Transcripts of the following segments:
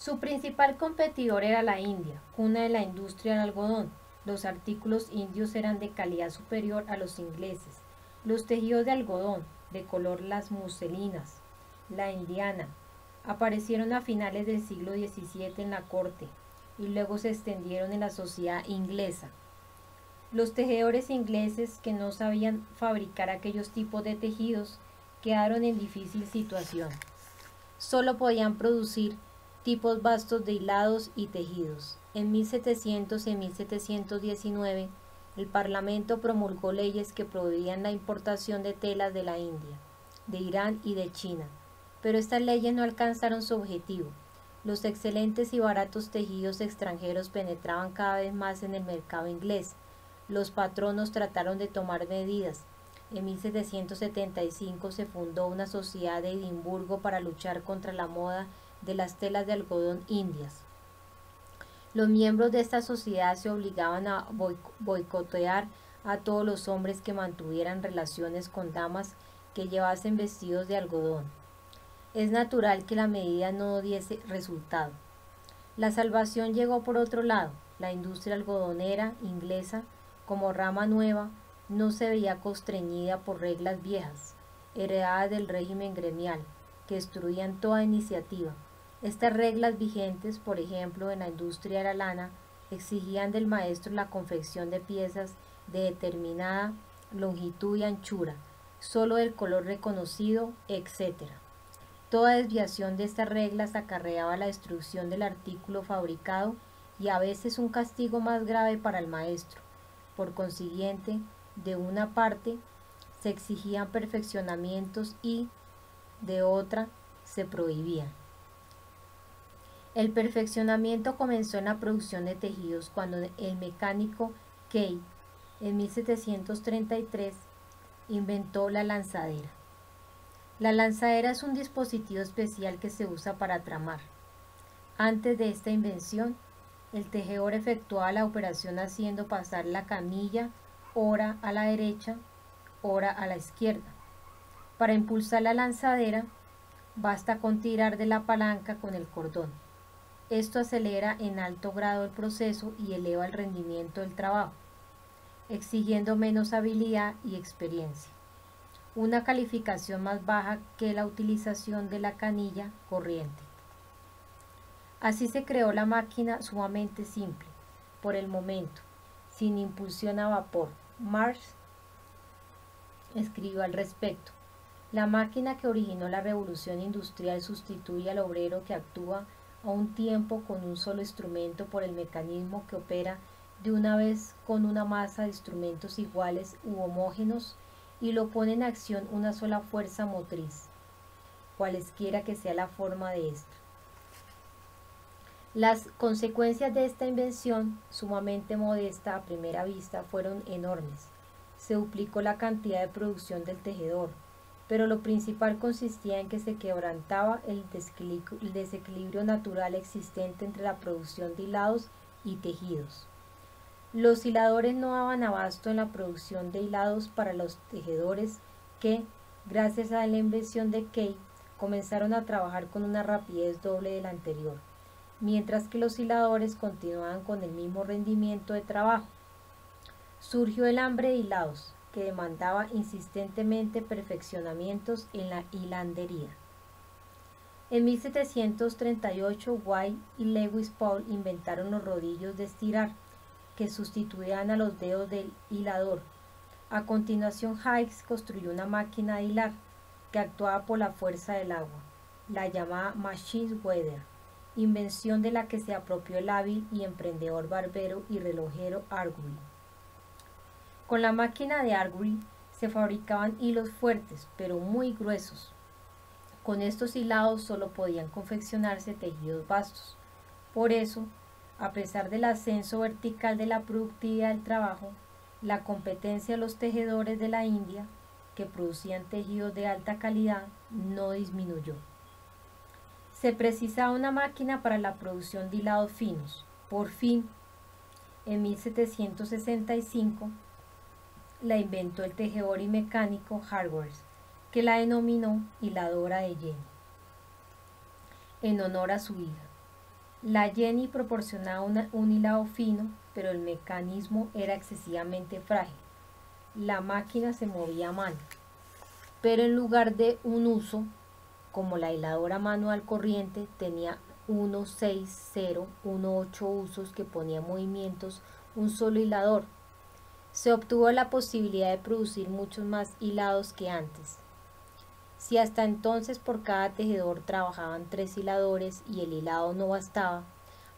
Su principal competidor era la India, cuna de la industria del algodón. Los artículos indios eran de calidad superior a los ingleses. Los tejidos de algodón, de color las muselinas, la indiana, aparecieron a finales del siglo XVII en la corte y luego se extendieron en la sociedad inglesa. Los tejedores ingleses que no sabían fabricar aquellos tipos de tejidos quedaron en difícil situación. Solo podían producir tipos vastos de hilados y tejidos. En 1700 y 1719, el Parlamento promulgó leyes que prohibían la importación de telas de la India, de Irán y de China, pero estas leyes no alcanzaron su objetivo. Los excelentes y baratos tejidos extranjeros penetraban cada vez más en el mercado inglés. Los patronos trataron de tomar medidas. En 1775 se fundó una sociedad de Edimburgo para luchar contra la moda de las telas de algodón indias. Los miembros de esta sociedad se obligaban a boicotear a todos los hombres que mantuvieran relaciones con damas que llevasen vestidos de algodón. Es natural que la medida no diese resultado. La salvación llegó por otro lado. La industria algodonera inglesa, como rama nueva, no se veía constreñida por reglas viejas, heredadas del régimen gremial, que destruían toda iniciativa. Estas reglas vigentes, por ejemplo, en la industria de la lana, exigían del maestro la confección de piezas de determinada longitud y anchura, solo del color reconocido, etc. Toda desviación de estas reglas acarreaba la destrucción del artículo fabricado y a veces un castigo más grave para el maestro. Por consiguiente, de una parte se exigían perfeccionamientos y de otra se prohibían. El perfeccionamiento comenzó en la producción de tejidos cuando el mecánico Kay, en 1733, inventó la lanzadera. La lanzadera es un dispositivo especial que se usa para tramar. Antes de esta invención, el tejedor efectuaba la operación haciendo pasar la camilla ora a la derecha, ora a la izquierda. Para impulsar la lanzadera, basta con tirar de la palanca con el cordón. Esto acelera en alto grado el proceso y eleva el rendimiento del trabajo, exigiendo menos habilidad y experiencia. Una calificación más baja que la utilización de la canilla corriente. Así se creó la máquina sumamente simple, por el momento, sin impulsión a vapor. Marx escribió al respecto: la máquina que originó la revolución industrial sustituye al obrero que actúa a un tiempo con un solo instrumento por el mecanismo que opera de una vez con una masa de instrumentos iguales u homógenos y lo pone en acción una sola fuerza motriz, cualesquiera que sea la forma de esta. Las consecuencias de esta invención, sumamente modesta a primera vista, fueron enormes. Se duplicó la cantidad de producción del tejedor, pero lo principal consistía en que se quebrantaba el desequilibrio natural existente entre la producción de hilados y tejidos. Los hiladores no daban abasto en la producción de hilados para los tejedores que, gracias a la invención de Kay, comenzaron a trabajar con una rapidez doble de la anterior, mientras que los hiladores continuaban con el mismo rendimiento de trabajo. Surgió el hambre de hilados, que demandaba insistentemente perfeccionamientos en la hilandería. En 1738, White y Lewis Paul inventaron los rodillos de estirar, que sustituían a los dedos del hilador. A continuación, Hicks construyó una máquina de hilar, que actuaba por la fuerza del agua, la llamada Machine Weather, invención de la que se apropió el hábil y emprendedor barbero y relojero Argyll. Con la máquina de Argyll se fabricaban hilos fuertes, pero muy gruesos. Con estos hilados solo podían confeccionarse tejidos vastos. Por eso, a pesar del ascenso vertical de la productividad del trabajo, la competencia de los tejedores de la India, que producían tejidos de alta calidad, no disminuyó. Se precisaba una máquina para la producción de hilados finos. Por fin, en 1765, la inventó el tejedor y mecánico Hargreaves, que la denominó hiladora de Jenny, en honor a su hija. La Jenny proporcionaba un hilado fino, pero el mecanismo era excesivamente frágil. La máquina se movía a mano, pero en lugar de un uso, como la hiladora manual corriente, tenía 1, 6, 0, 1, 8 usos que ponía en movimientos un solo hilador. Se obtuvo la posibilidad de producir muchos más hilados que antes. Si hasta entonces por cada tejedor trabajaban 3 hiladores y el hilado no bastaba,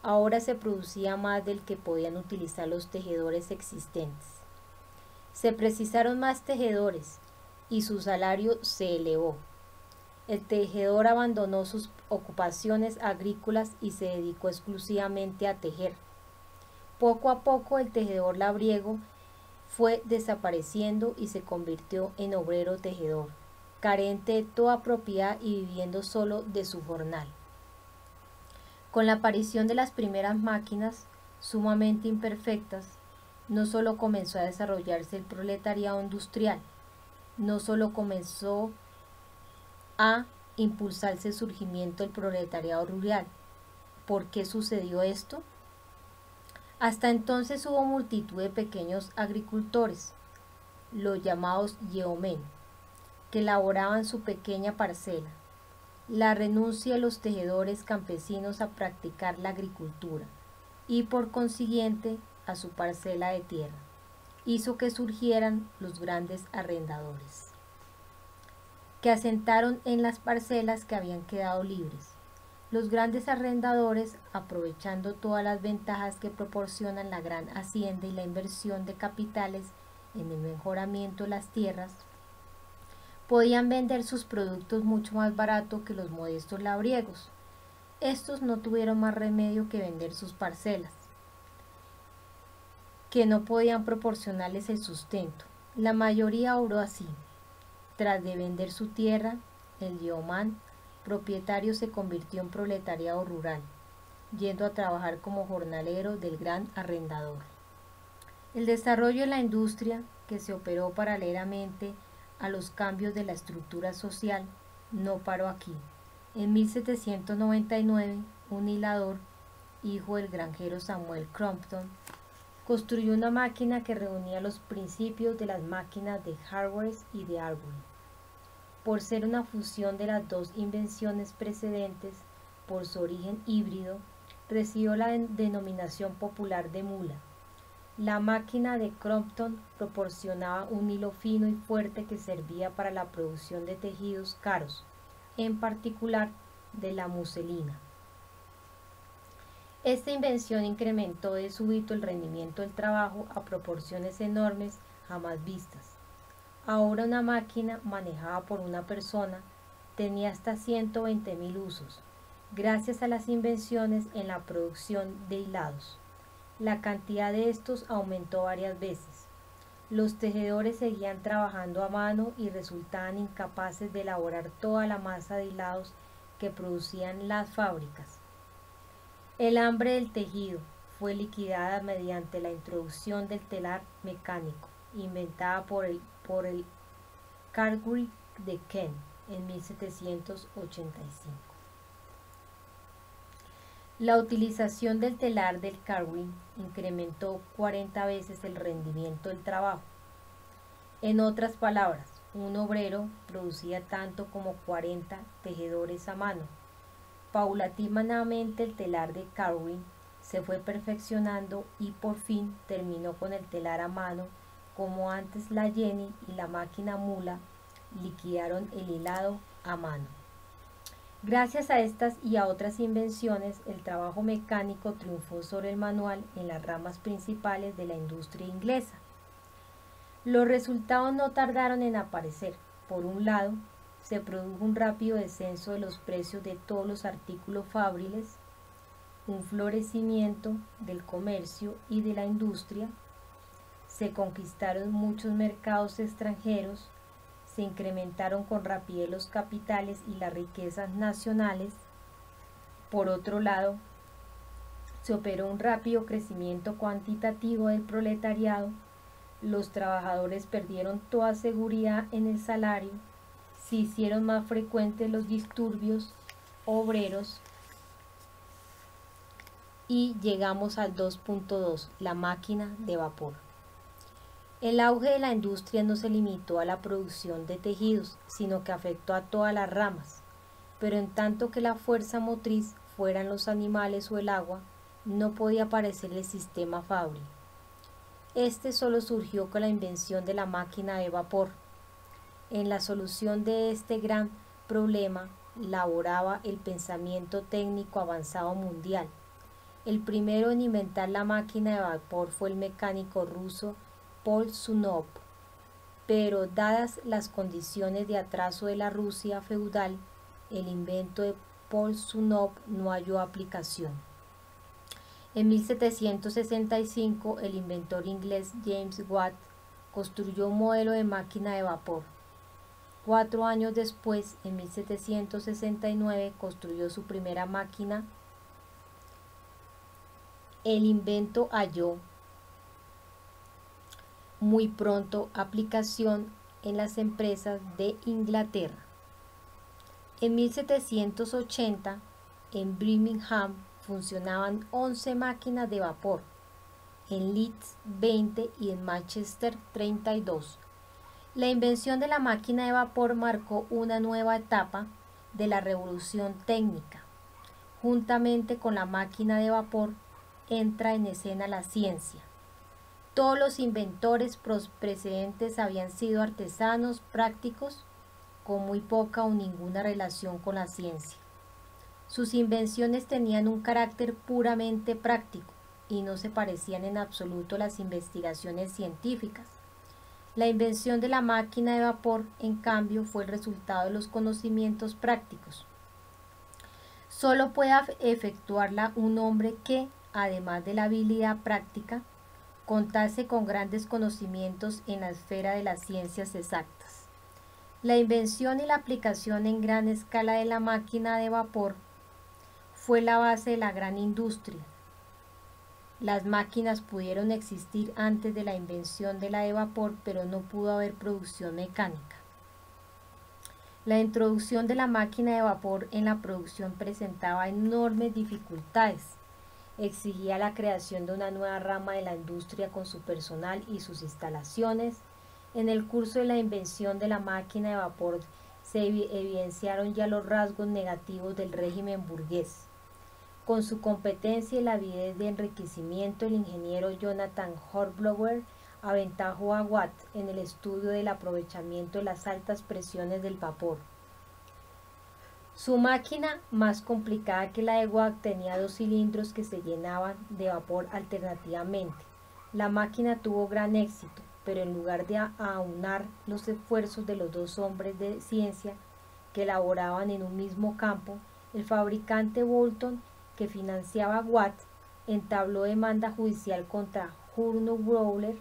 ahora se producía más del que podían utilizar los tejedores existentes. Se precisaron más tejedores y su salario se elevó. El tejedor abandonó sus ocupaciones agrícolas y se dedicó exclusivamente a tejer. Poco a poco el tejedor labriego fue desapareciendo y se convirtió en obrero tejedor, carente de toda propiedad y viviendo solo de su jornal. Con la aparición de las primeras máquinas, sumamente imperfectas, no solo comenzó a desarrollarse el proletariado industrial, no solo comenzó a impulsarse el surgimiento del proletariado rural. ¿Por qué sucedió esto? Hasta entonces hubo multitud de pequeños agricultores, los llamados yeomen, que laboraban su pequeña parcela. La renuncia de los tejedores campesinos a practicar la agricultura y por consiguiente a su parcela de tierra hizo que surgieran los grandes arrendadores, que asentaron en las parcelas que habían quedado libres. Los grandes arrendadores, aprovechando todas las ventajas que proporcionan la gran hacienda y la inversión de capitales en el mejoramiento de las tierras, podían vender sus productos mucho más barato que los modestos labriegos. Estos no tuvieron más remedio que vender sus parcelas, que no podían proporcionarles el sustento. La mayoría obró así. Tras de vender su tierra, el yeoman propietario se convirtió en proletariado rural, yendo a trabajar como jornalero del gran arrendador. El desarrollo de la industria, que se operó paralelamente a los cambios de la estructura social, no paró aquí. En 1799, un hilador, hijo del granjero Samuel Crompton, construyó una máquina que reunía los principios de las máquinas de Hargreaves y de Arbery. Por ser una fusión de las dos invenciones precedentes, por su origen híbrido, recibió la denominación popular de mula. La máquina de Crompton proporcionaba un hilo fino y fuerte que servía para la producción de tejidos caros, en particular de la muselina. Esta invención incrementó de súbito el rendimiento del trabajo a proporciones enormes jamás vistas. Ahora una máquina manejada por una persona tenía hasta 120.000 usos, gracias a las invenciones en la producción de hilados. La cantidad de estos aumentó varias veces. Los tejedores seguían trabajando a mano y resultaban incapaces de elaborar toda la masa de hilados que producían las fábricas. El hambre del tejido fue liquidada mediante la introducción del telar mecánico, inventada por el Cartwright de Kent en 1785. La utilización del telar del Cartwright incrementó 40 veces el rendimiento del trabajo. En otras palabras, un obrero producía tanto como 40 tejedores a mano. Paulatinamente el telar de Cartwright se fue perfeccionando y por fin terminó con el telar a mano, como antes la Jenny y la máquina mula liquidaron el hilado a mano. Gracias a estas y a otras invenciones, el trabajo mecánico triunfó sobre el manual en las ramas principales de la industria inglesa. Los resultados no tardaron en aparecer. Por un lado, se produjo un rápido descenso de los precios de todos los artículos fabriles, un florecimiento del comercio y de la industria, se conquistaron muchos mercados extranjeros, se incrementaron con rapidez los capitales y las riquezas nacionales. Por otro lado, se operó un rápido crecimiento cuantitativo del proletariado, los trabajadores perdieron toda seguridad en el salario, se hicieron más frecuentes los disturbios obreros y llegamos al 2.2, la máquina de vapor. El auge de la industria no se limitó a la producción de tejidos, sino que afectó a todas las ramas, pero en tanto que la fuerza motriz fueran los animales o el agua, no podía aparecer el sistema Fabry. Este solo surgió con la invención de la máquina de vapor. En la solución de este gran problema laboraba el pensamiento técnico avanzado mundial. El primero en inventar la máquina de vapor fue el mecánico ruso Polsунov, pero dadas las condiciones de atraso de la Rusia feudal, el invento de Polsунov no halló aplicación. En 1765, el inventor inglés James Watt construyó un modelo de máquina de vapor. 4 años después, en 1769, construyó su primera máquina. El invento halló muy pronto aplicación en las empresas de Inglaterra. En 1780, en Birmingham funcionaban 11 máquinas de vapor, en Leeds 20 y en Manchester 32. La invención de la máquina de vapor marcó una nueva etapa de la revolución técnica. Juntamente con la máquina de vapor entra en escena la ciencia. Todos los inventores precedentes habían sido artesanos prácticos con muy poca o ninguna relación con la ciencia. Sus invenciones tenían un carácter puramente práctico y no se parecían en absoluto a las investigaciones científicas. La invención de la máquina de vapor, en cambio, fue el resultado de los conocimientos prácticos. Solo puede efectuarla un hombre que, además de la habilidad práctica, contase con grandes conocimientos en la esfera de las ciencias exactas. La invención y la aplicación en gran escala de la máquina de vapor fue la base de la gran industria. Las máquinas pudieron existir antes de la invención de la de vapor, pero no pudo haber producción mecánica. La introducción de la máquina de vapor en la producción presentaba enormes dificultades. Exigía la creación de una nueva rama de la industria con su personal y sus instalaciones. En el curso de la invención de la máquina de vapor se evidenciaron ya los rasgos negativos del régimen burgués. Con su competencia y la avidez de enriquecimiento, el ingeniero Jonathan Hornblower aventajó a Watt en el estudio del aprovechamiento de las altas presiones del vapor. Su máquina, más complicada que la de Watt, tenía 2 cilindros que se llenaban de vapor alternativamente. La máquina tuvo gran éxito, pero en lugar de aunar los esfuerzos de los 2 hombres de ciencia que laboraban en un mismo campo, el fabricante Boulton, que financiaba a Watt, entabló demanda judicial contra Hornblower.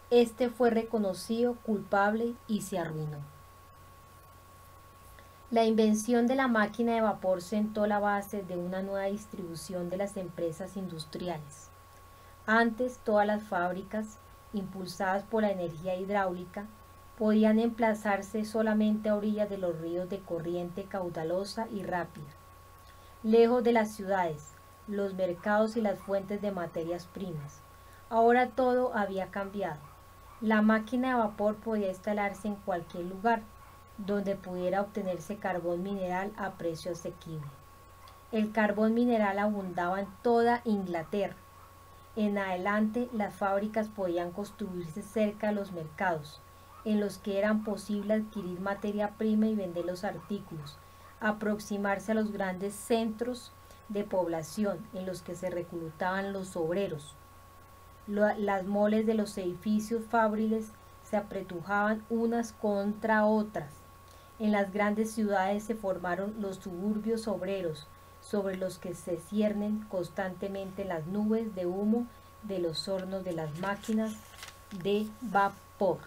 Este fue reconocido culpable y se arruinó. La invención de la máquina de vapor sentó la base de una nueva distribución de las empresas industriales. Antes, todas las fábricas, impulsadas por la energía hidráulica, podían emplazarse solamente a orillas de los ríos de corriente caudalosa y rápida, lejos de las ciudades, los mercados y las fuentes de materias primas. Ahora todo había cambiado. La máquina de vapor podía instalarse en cualquier lugar donde pudiera obtenerse carbón mineral a precio asequible. El carbón mineral abundaba en toda Inglaterra. En adelante, las fábricas podían construirse cerca de los mercados, en los que eran posible adquirir materia prima y vender los artículos, aproximarse a los grandes centros de población en los que se reclutaban los obreros. Las moles de los edificios fabriles se apretujaban unas contra otras. En las grandes ciudades se formaron los suburbios obreros, sobre los que se ciernen constantemente las nubes de humo de los hornos de las máquinas de vapor.